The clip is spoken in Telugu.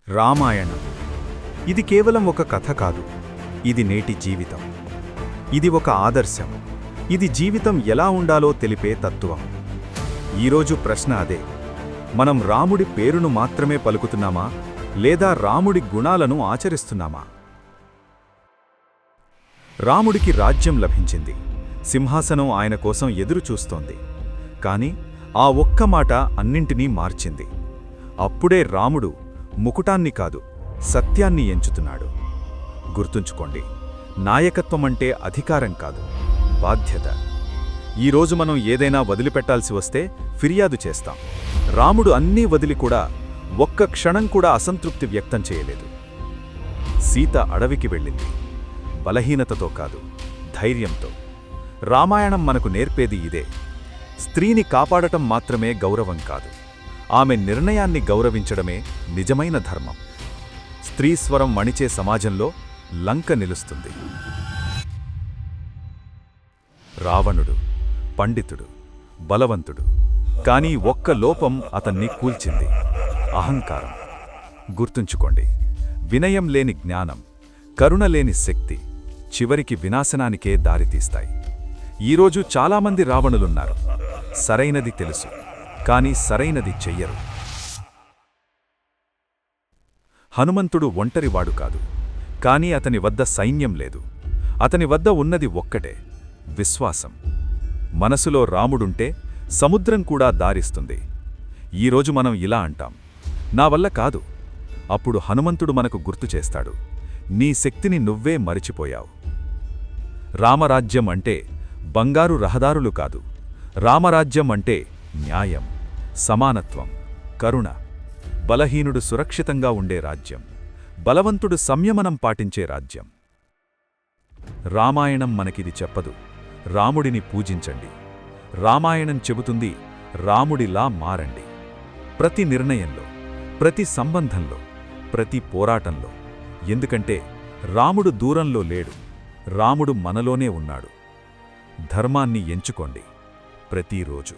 రామాయణం ఇది కేవలం ఒక కథ కాదు, ఇది నేటి జీవితం. ఇది ఒక ఆదర్శం. ఇది జీవితం ఎలా ఉండాలో తెలిపే తత్వం. ఈరోజు ప్రశ్న అదే: మనం రాముడి పేరును మాత్రమే పలుకుతున్నామా, లేదా రాముడి గుణాలను ఆచరిస్తున్నామా? రాముడికి రాజ్యం లభించింది, సింహాసనం ఆయన కోసం ఎదురుచూస్తోంది. కాని ఆ ఒక్క మాట అన్నింటినీ మార్చింది. అప్పుడే రాముడు ముకుటాన్ని కాదు, సత్యాన్ని ఎంచుతున్నాడు. గుర్తుంచుకోండి, నాయకత్వమంటే అధికారం కాదు, బాధ్యత. ఈరోజు మనం ఏదైనా వదిలిపెట్టాల్సి వస్తే ఫిర్యాదు చేస్తాం. రాముడు అన్నీ వదిలి కూడా ఒక్క క్షణం కూడా అసంతృప్తి వ్యక్తం చేయలేదు. సీత అడవికి వెళ్ళింది, బలహీనతతో కాదు, ధైర్యంతో. రామాయణం మనకు నేర్పేది ఇదే: స్త్రీని కాపాడటం మాత్రమే గౌరవం కాదు, ఆమె నిర్ణయాన్ని గౌరవించడమే నిజమైన ధర్మం. స్త్రీ స్వరం మణిచే సమాజంలో లంక నిలుస్తుంది. రావణుడు పండితుడు, బలవంతుడు, కానీ ఒక్క లోపం అతన్ని కూల్చింది: అహంకారం. గుర్తుంచుకోండి, వినయం లేని జ్ఞానం, కరుణ లేని శక్తి చివరికి వినాశనానికే దారితీస్తాయి. ఈరోజు చాలామంది రావణులున్నారు. సరైనది తెలుసు, కానీ సరైనది చెయ్యరు. హనుమంతుడు ఒంటరివాడు కాదు, కానీ అతని వద్ద సైన్యం లేదు. అతని వద్ద ఉన్నది ఒక్కటే: విశ్వాసం. మనసులో రాముడుంటే సముద్రం కూడా దారిస్తుంది. ఈరోజు మనం ఇలా అంటాం: నా వల్ల కాదు. అప్పుడు హనుమంతుడు మనకు గుర్తు చేస్తాడు: నీ శక్తిని నువ్వే మరిచిపోయావు. రామరాజ్యం అంటే బంగారు రహదారులు కాదు. రామరాజ్యం అంటే న్యాయం, సమానత్వం, కరుణ. బలహీనుడు సురక్షితంగా ఉండే రాజ్యం, బలవంతుడు సంయమనం పాటించే రాజ్యం. రామాయణం మనకిది చెప్పదు: రాముడిని పూజించండి. రామాయణం చెబుతుంది: రాముడిలా మారండి. ప్రతి నిర్ణయంలో, ప్రతి సంబంధంలో, ప్రతి పోరాటంలో. ఎందుకంటే రాముడు దూరంలో లేడు, రాముడు మనలోనే ఉన్నాడు. ధర్మాన్ని ఎంచుకోండి ప్రతిరోజు.